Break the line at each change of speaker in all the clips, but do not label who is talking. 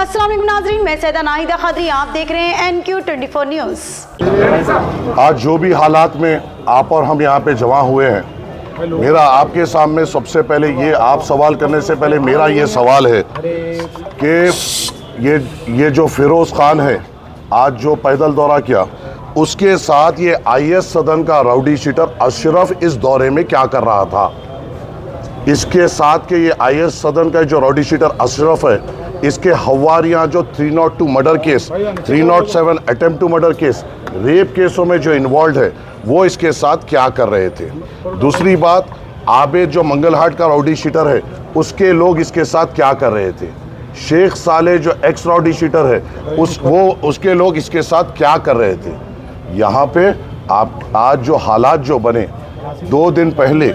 अस्सलाम वालेकुम नाज़रीन, मैं सैयदा नाहिदा खदरी, आप देख रहे हैं NQ24 न्यूज़।
आज जो भी हालात में आप और हम यहाँ पे जमा हुए हैं, मेरा आपके सामने सबसे पहले ये, आप सवाल करने से पहले मेरा ये सवाल है कि ये जो फिरोज़ खान है, आज जो पैदल दौरा किया, उसके साथ ये IS सदन का राउडी शीटर अशरफ इस दौरे में क्या कर रहा था? इसके साथ के ये IS सदन का जो राउडी शीटर अशरफ है, इसके हवारियाँ जो 302 murder case, 307 attempt to murder case, rape केसों में जो इन्वॉल्व है, वो इसके साथ क्या कर रहे थे? दूसरी बात, आबिद जो मंगलहाट का राउडी शीटर है, उसके लोग इसके साथ क्या कर रहे थे? शेख साले जो एक्स राउडी शीटर है, उसके लोग इसके साथ क्या कर रहे थे? यहाँ पे आप आज जो हालात जो बने, 2 दिन पहले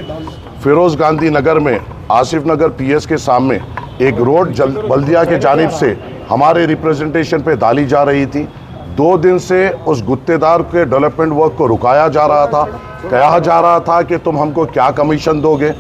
फिरोज़ गांधी नगर में आसिफ नगर PS के सामने एक रोड बल्दिया के जानिब से हमारे रिप्रेजेंटेशन पे डाली जा रही थी। 2 दिन से उस गुत्तेदार के डेवलपमेंट वर्क को रुकाया जा रहा था। कहा जा रहा था कि तुम हमको क्या कमीशन दोगे?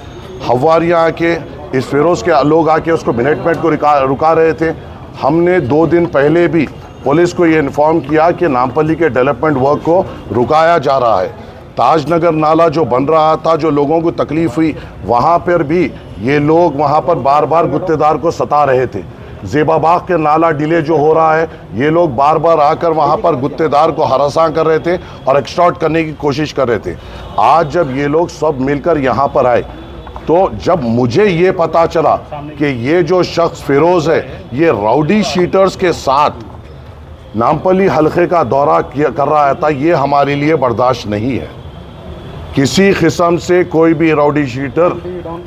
हवारियाँ आके, इस फिरोज़ के लोग आके उसको मिनटमेंट को रुका रहे थे। हमने 2 दिन पहले भी पुलिस को ये इन्फॉर्म किया कि नामपल्ली के डेवलपमेंट वर्क को रुकाया जा रहा है। ताजनगर नाला जो बन रहा था, जो लोगों को तकलीफ़ हुई, वहाँ पर भी ये लोग वहाँ पर बार बार गुत्तेदार को सता रहे थे। ज़ेबाबाग के नाला डिले जो हो रहा है, ये लोग बार बार आकर वहाँ पर गुत्तेदार को हरासा कर रहे थे और एक्सटॉर्ट करने की कोशिश कर रहे थे। आज जब ये लोग सब मिलकर यहाँ पर आए, तो जब मुझे ये पता चला कि ये जो शख्स फिरोज़ है, ये राउडी शीटर्स के साथ नामपल्ली हल्के का दौरा कर रहा था, ये हमारे लिए बर्दाश्त नहीं है। किसी किस्म से कोई भी राउडी शीटर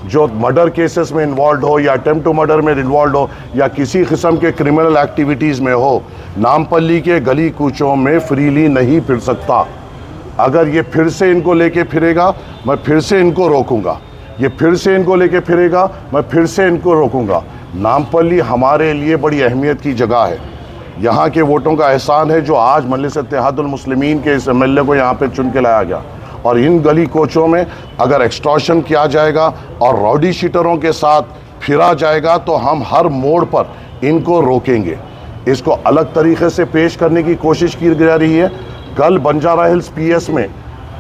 जो मर्डर केसेस में इन्वॉल्व हो या अटेम्प्ट टू मर्डर में इन्वॉल्व हो या किसी किस्म के क्रिमिनल एक्टिविटीज़ में हो, नामपल्ली के गली कूचों में फ्रीली नहीं फिर सकता। अगर ये फिर से इनको लेके फिरेगा, मैं फिर से इनको रोकूंगा। ये फिर से इनको लेके फिरेगा, मैं फिर से इनको रोकूंगा। नामपल्ली हमारे लिए बड़ी अहमियत की जगह है। यहाँ के वोटों का एहसान है जो आज मजलिस इत्तेहादुल मुस्लिमीन के इस MLA को यहाँ पे चुन के लाया गया। और इन गली कोचों में अगर एक्सटॉर्शन किया जाएगा और राउडी शीटरों के साथ फिरा जाएगा, तो हम हर मोड़ पर इनको रोकेंगे। इसको अलग तरीके से पेश करने की कोशिश की जा रही है। कल बंजारा हिल्स PS में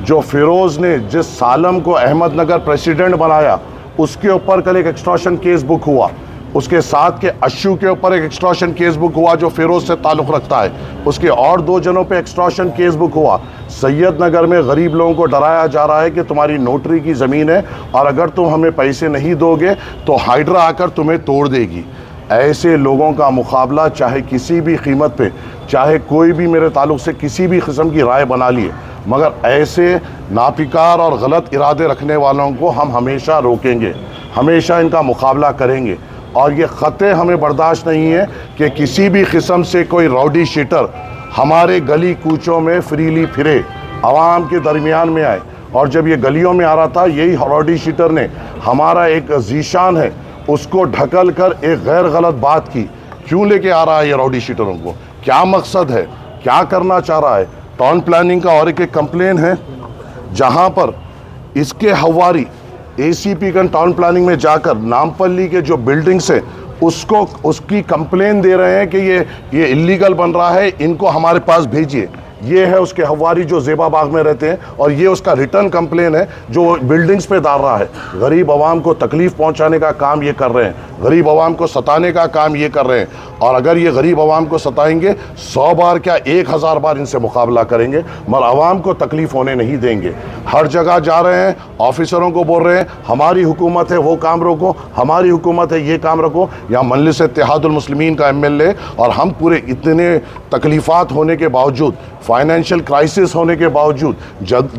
जो फिरोज़ ने जिस सालम को अहमदनगर प्रेसिडेंट बनाया, उसके ऊपर कल एक एक्सटॉर्शन केस बुक हुआ। उसके साथ के अशू के ऊपर एक एक्सटॉर्शन केस बुक हुआ जो फिरोज़ से ताल्लुक़ रखता है। उसके और 2 जनों पे एक्सटॉर्शन केस बुक हुआ। सैयद नगर में गरीब लोगों को डराया जा रहा है कि तुम्हारी नोटरी की ज़मीन है और अगर तुम हमें पैसे नहीं दोगे तो हाइड्रा आकर तुम्हें तोड़ देगी। ऐसे लोगों का मुकाबला चाहे किसी भी कीमत पे, चाहे कोई भी मेरे ताल्लुक़ से किसी भी किस्म की राय बना लिए, मगर ऐसे नापिकार और गलत इरादे रखने वालों को हम हमेशा रोकेंगे, हमेशा इनका मुकाबला करेंगे। और ये ख़तरे हमें बर्दाश्त नहीं है कि किसी भी किस्म से कोई राउडी शीटर हमारे गली कूचों में फ्रीली फिरे, आवाम के दरमियान में आए। और जब ये गलियों में आ रहा था, यही राउडी शीटर ने हमारा एक जीशान है उसको ढकल कर एक गैर गलत बात की। क्यों लेके आ रहा है ये राउडी शीटरों को? क्या मकसद है? क्या करना चाह रहा है? टाउन प्लानिंग का और एक कंप्लेन है जहाँ पर इसके हवारी ACP का टाउन प्लानिंग में जाकर नामपल्ली के जो बिल्डिंग्स है उसकी कंप्लेन दे रहे हैं कि ये इलीगल बन रहा है, इनको हमारे पास भेजिए। ये है उसके हवारी जो ज़ेबाबाग में रहते हैं और ये उसका रिटर्न कंप्लेन है जो बिल्डिंग्स पे डाल रहा है। गरीब आवाम को तकलीफ़ पहुंचाने का काम ये कर रहे हैं, गरीब आवाम को सताने का काम ये कर रहे हैं। और अगर ये गरीब आवाम को सताएंगे, 100 बार क्या 1000 बार इनसे मुकाबला करेंगे, मगर आवाम को तकलीफ़ होने नहीं देंगे। हर जगह जा रहे हैं, ऑफिसरों को बोल रहे हैं हमारी हुकूमत है वो काम रोको, हमारी हुकूमत है ये काम रखो। यहाँ मजलिस इत्तेहादुल मुस्लिमीन का MLA और हम पूरे इतने तकलीफ़ात होने के बावजूद, फाइनेंशियल क्राइसिस होने के बावजूद,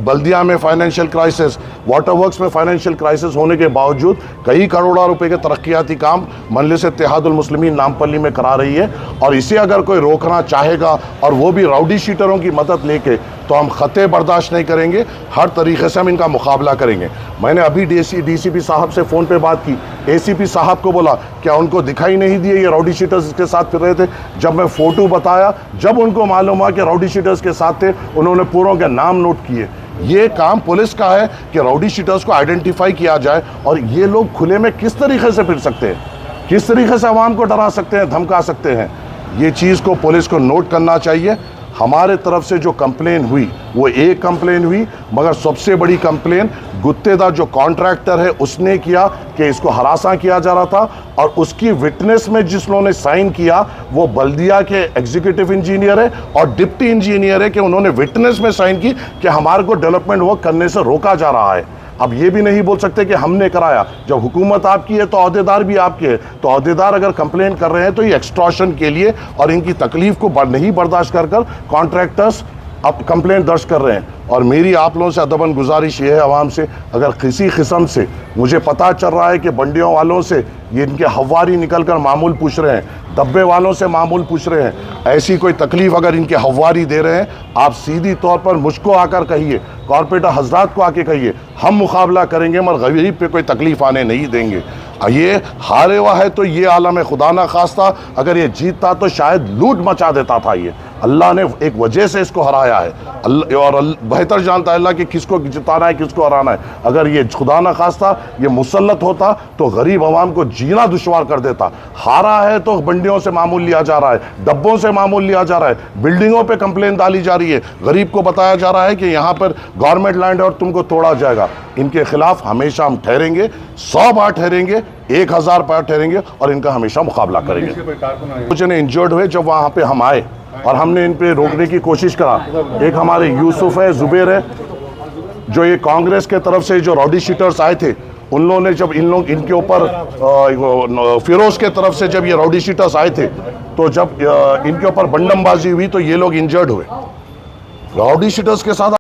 बल्दिया में फाइनेंशियल क्राइसिस, वाटर वर्क्स में फाइनेंशियल क्राइसिस होने के बावजूद कई करोड़ों रुपए के तरक्याती काम मजलिस इत्तेहादुल मुस्लिमीन नामपल्ली में करा रही है। और इसे अगर कोई रोकना चाहेगा और वो भी राउडी शीटरों की मदद लेके, तो हम खतरे बर्दाश्त नहीं करेंगे। हर तरीके से हम इनका मुकाबला करेंगे। मैंने अभी DCP साहब से फ़ोन पे बात की, ACP साहब को बोला क्या उनको दिखाई नहीं दिए ये राउडी शीटर्स इसके साथ फिर रहे थे? जब मैं फ़ोटो बताया, जब उनको मालूम हुआ कि राउडी शीटर्स के साथ थे, उन्होंने पूरों के नाम नोट किए। ये काम पुलिस का है कि राउडी शीटर्स को आइडेंटिफाई किया जाए। और ये लोग खुले में किस तरीके से फिर सकते हैं, किस तरीके से आवाम को डरा सकते हैं, धमका सकते हैं? ये चीज़ को पुलिस को नोट करना चाहिए। हमारे तरफ से जो कंप्लेन हुई वो एक कंप्लेन हुई, मगर सबसे बड़ी कंप्लेन गुत्तेदार जो कॉन्ट्रैक्टर है उसने किया कि इसको हरासा किया जा रहा था, और उसकी विटनेस में जिन्होंने साइन किया वो बल्दिया के एग्जीक्यूटिव इंजीनियर है और डिप्टी इंजीनियर है, कि उन्होंने विटनेस में साइन की कि हमारे को डेवलपमेंट वर्क करने से रोका जा रहा है। अब ये भी नहीं बोल सकते कि हमने कराया। जब हुकूमत आपकी है तो अहदेदार भी आपके हैं, तो अहदेदार अगर कंप्लेन कर रहे हैं तो ये एक्सटॉर्शन के लिए और इनकी तकलीफ को नहीं बर्दाश्त कर कॉन्ट्रैक्टर्स अब कंप्लेंट दर्ज कर रहे हैं। और मेरी आप लोगों से अदबन गुजारिश ये है आवाम से, अगर किसी किस्म से मुझे पता चल रहा है कि बंडियों वालों से ये इनके हवारी निकल कर मामूल पूछ रहे हैं, डब्बे वालों से मामूल पूछ रहे हैं, ऐसी कोई तकलीफ अगर इनके हवारी दे रहे हैं, आप सीधी तौर पर मुझको आकर कहिए, कॉर्पोरेटर हजरात को आके कहिए, हम मुकाबला करेंगे मगर गरीब पे कोई तकलीफ आने नहीं देंगे। ये हारे हुआ है तो ये आलम है, खुदा ना खास्ता अगर ये जीतता तो शायद लूट मचा देता था। ये अल्लाह ने एक वजह से इसको हराया है, और बेहतर जानता है अल्लाह कि किसको जिताना है किसको हराना है। अगर ये खुदा ना खास्ता ये मुसल्लत होता तो गरीब आवाम को जीना दुश्वार कर देता। हारा है तो बंडियों से मामूल लिया जा रहा है, डब्बों से मामूल लिया जा रहा है, बिल्डिंगों पे कंप्लेन डाली जा रही है, गरीब को बताया जा रहा है कि यहाँ पर गवर्नमेंट लैंड है और तुमको तोड़ा जाएगा। इनके खिलाफ हमेशा हम ठहरेंगे, 100 बार ठहरेंगे, 1000 बार ठहरेंगे और इनका हमेशा मुकाबला करेंगे। कुछ ने इंजर्ड हुए जब वहाँ पे हम आए और हमने इन पे रोकने की कोशिश करा। एक हमारे यूसुफ है, जुबैर है, जो ये कांग्रेस के तरफ से जो रॉडी शीटर्स आए थे, उन लोगों ने जब इनके ऊपर फिरोज के तरफ से जब ये रॉडी शीटर्स आए थे, तो जब इनके ऊपर बंडमबाजी हुई तो ये लोग इंजर्ड हुए। रॉडी शीटर्स के साथ